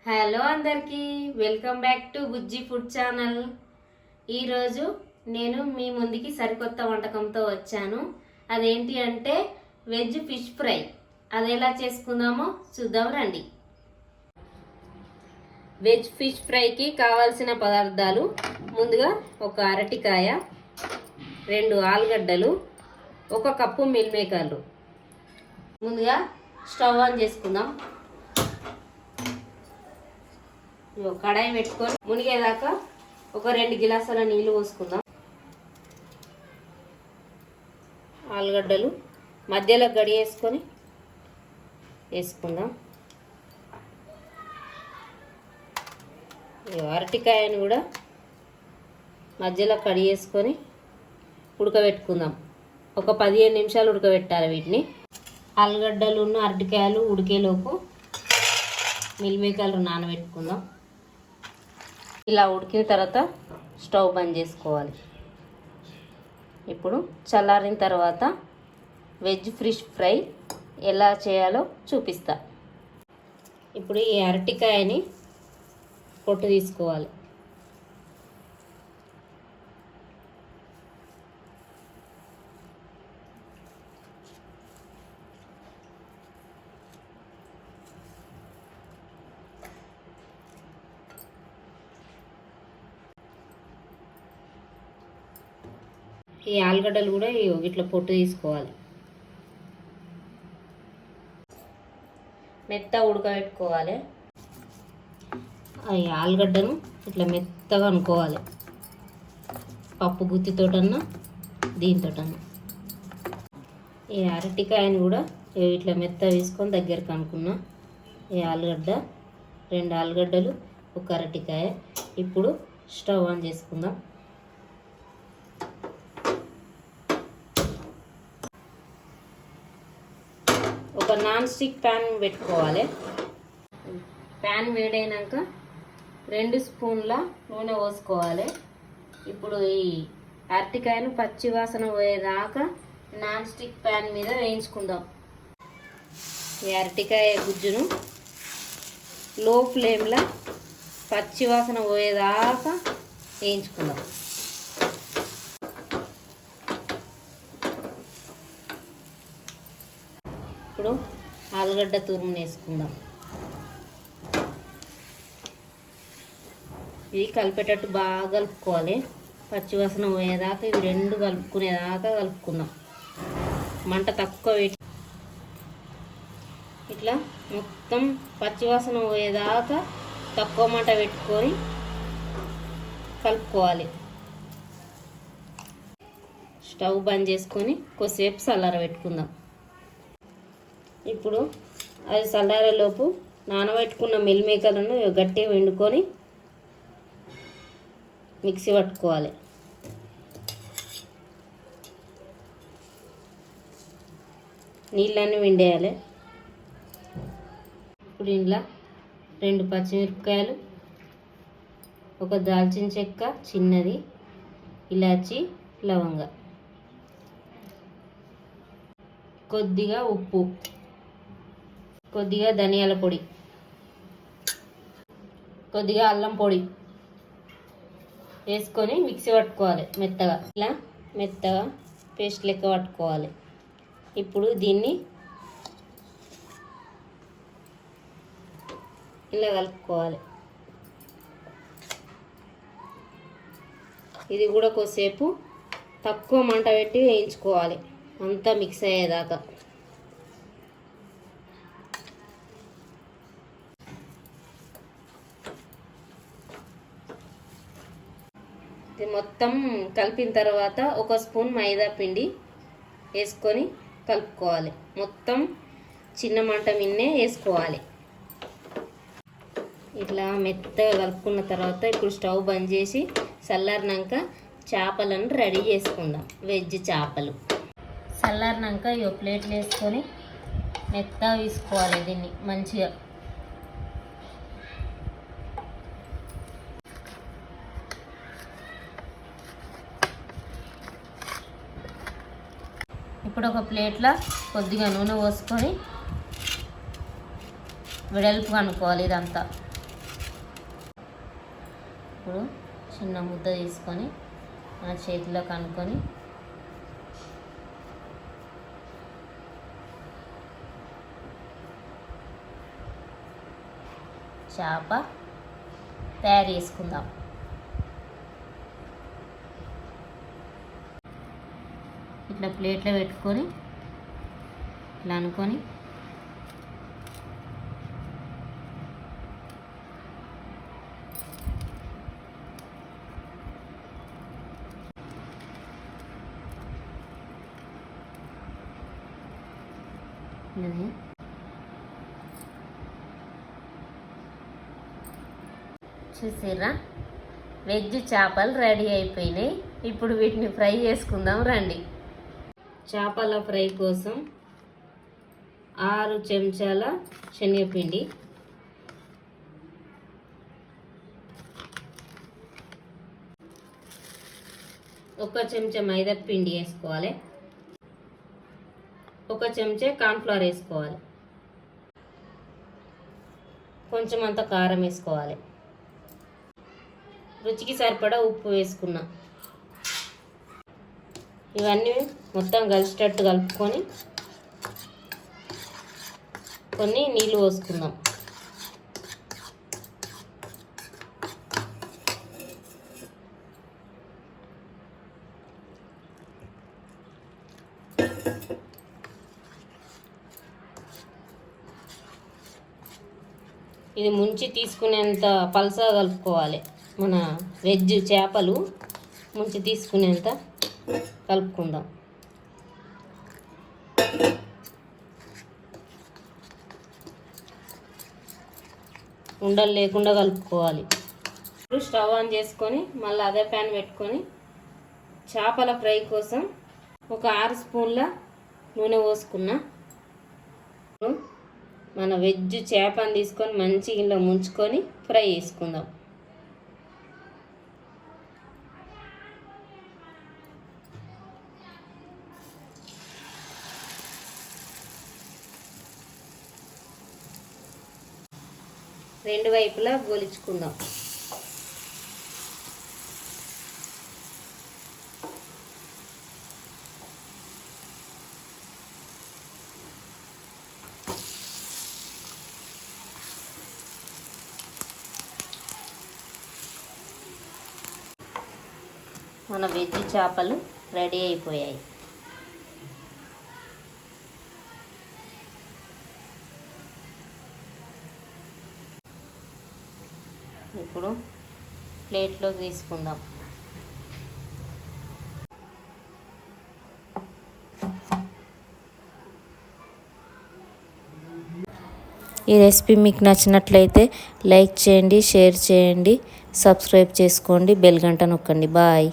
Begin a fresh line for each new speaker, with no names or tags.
Hello అందరికీ welcome back to Bujji food channel. ఈరోజు నేను మీ ముందుకి సరికొత్త వంటకంతో వచ్చాను. అదేంటి అంటే వెజ్ ఫిష్ ఫ్రై. అది ఎలా చేసుకుందామో చూద్దాం రండి. వెజ్ ఫిష్ ఫ్రైకి కావాల్సిన పదార్థాలు: ముందుగా ఒక అరటికాయ, 2 ఆలుగడ్డలు, 1 కప్పు మిల్ మేకర్లు. ముందుగా స్టవ్ ఆన్ చేసుకుందాం. కడాయి పెట్టుకొని మునిగేదాకా ఒక 2 గిలాసాల నీళ్ళు పోసుకుందాం. ఆలుగడ్డలు మధ్యలో గడియేసుకొని వేసుకుందాం. అరటికాయని కూడా మధ్యలో కడిగేసుకొని ఉడకబెట్టుకుందాం. ఒక 15 నిమిషాలు ఉడకబెట్టాలి వీటిని. ఆలుగడ్డలు అరటికాయలు ఉడికేలోపు మిల్ మేకర్లు నానబెట్టుకుందాం. ఇలా ఉడికిన తర్వాత స్టవ్ బంద్ చేసుకోవాలి. ఇప్పుడు చల్లారిన తర్వాత వెజ్ ఫిష్ ఫ్రై ఎలా చేయాలో చూపిస్తా. ఇప్పుడు ఈ అరటికాయని పొట్టు తీసుకోవాలి. ఈ ఆలుగడ్డలు కూడా ఇట్లా పొట్టు తీసుకోవాలి. మెత్తగా ఉడకబెట్టుకోవాలి. ఈ ఆలుగడ్డను ఇట్లా మెత్తగా అనుకోవాలి. పప్పు గుత్తితోటన్నా దీంతోటన్నా. ఈ అరటికాయని కూడా ఇట్లా మెత్తగా తీసుకొని దగ్గరికి అనుకున్నా. ఈ ఆలుగడ్డ, 2 ఆలుగడ్డలు, 1 అరటికాయ. ఇప్పుడు స్టవ్ ఆన్ చేసుకుందాం. ఒక నాన్ స్టిక్ ప్యాన్ పెట్టుకోవాలి. ప్యాన్ వేడైనాక 2 స్పూన్ల నూనె పోసుకోవాలి. ఇప్పుడు ఈ అరటికాయను పచ్చి వాసన పోయేదాకా నాన్ స్టిక్ ప్యాన్ మీద వేయించుకుందాం. ఈ అరటికాయ గుజ్జును లో ఫ్లేమ్లో పచ్చి వాసన పోయేదాకా వేయించుకుందాం. ఇప్పుడు ఆలుగడ్డ తురుము వేసుకుందాం. ఇవి కలిపేటట్టు బాగా కలుపుకోవాలి. పచ్చివాసన పోయేదాకా ఇవి 2 కలుపుకునేదాకా కలుపుకుందాం. మంట తక్కువ పెట్టి ఇట్లా మొత్తం పచ్చివాసన పోయేదాకా తక్కువ మంట పెట్టుకొని కలుపుకోవాలి. స్టవ్ బంద్ చేసుకొని కొద్దిసేపు చల్లార పెట్టుకుందాం. ఇప్పుడు అది చల్లారేలోపు నానబెట్టుకున్న మిల్ మేకర్లను గట్టిగా వండుకొని మిక్సీ పట్టుకోవాలి. నీళ్ళన్నీ వండేయాలి. ఇప్పుడు ఇంట్లో 2 పచ్చిమిరపకాయలు, 1 దాల్చిన చెక్క చిన్నది, ఇలాచి, లవంగ, కొద్దిగా ఉప్పు, కొద్దిగా ధనియాల పొడి, కొద్దిగా అల్లం పొడి వేసుకొని మిక్సీ పట్టుకోవాలి మెత్తగా. ఇలా మెత్తగా పేస్ట్ లెక్క పట్టుకోవాలి. ఇప్పుడు దీన్ని ఇలా కలుపుకోవాలి. ఇది కూడా కొద్దిసేపు తక్కువ మంట పెట్టి వేయించుకోవాలి, అంతా మిక్స్ అయ్యేదాకా. ఇది మొత్తం కలిపిన తర్వాత 1 స్పూన్ మైదా పిండి వేసుకొని కలుపుకోవాలి. మొత్తం చిన్న మంట మిన్నే వేసుకోవాలి. ఇట్లా మెత్తగా కలుపుకున్న తర్వాత ఇప్పుడు స్టవ్ బంద్ చేసి చల్లారినాక చేపలను రెడీ చేసుకుందాం. వెజ్ చేపలు చల్లారినాక ఈ ప్లేట్లు వేసుకొని మెత్తగా తీసుకోవాలి. దీన్ని మంచిగా ఇప్పుడు ఒక ప్లేట్లో కొద్దిగా నూనె పోసుకొని వెడల్పు అనుకోవాలి. ఇదంతా ఇప్పుడు చిన్న ముద్ద తీసుకొని మన చేతిలో కనుక్కొని చేప తయారు చేసుకుందాం. ఇట్లా ప్లేట్లో పెట్టుకొని ఇట్లా అనుకొని చూసిర్రా, వెజ్ చేపలు రెడీ అయిపోయినాయి. ఇప్పుడు వీటిని ఫ్రై చేసుకుందాం రండి. చేపల ఫ్రై కోసం 6 చెంచాల శనగపిండి, 1 చెంచా మైదా పిండి వేసుకోవాలి, 1 చెంచా కార్న్ఫ్లవర్ వేసుకోవాలి, కొంచెం అంత కారం వేసుకోవాలి, రుచికి సరిపడా ఉప్పు వేసుకున్నా. ఇవన్నీ మొత్తం కలిసేటట్టు కలుపుకొని కొన్ని నీళ్ళు పోసుకుందాం. ఇది ముంచి తీసుకునేంత పలసగా కలుపుకోవాలి. మన వెజ్ చేపలు ముంచి తీసుకునేంత కలుపుకుందాం. ఉండలు లేకుండా కలుపుకోవాలి. ఇప్పుడు స్టవ్ ఆన్ చేసుకొని మళ్ళీ అదే ప్యాన్ పెట్టుకొని చేపల ఫ్రై కోసం ఒక 6 స్పూన్ల నూనె పోసుకున్నా. మన వెజ్ చేపని తీసుకొని మంచిగా ఇలా ముంచుకొని ఫ్రై చేసుకుందాం. రెండు వైపులా గోలించుకుందాం. మన వెజ్ చేపలు రెడీ అయిపోయాయి. ఇప్పుడు ప్లేట్లో తీసుకుందాం.
ఈ రెసిపీ మీకు నచ్చినట్లయితే లైక్ చేయండి, షేర్ చేయండి, సబ్స్క్రైబ్ చేసుకోండి, బెల్ గంట నొక్కండి. బాయ్.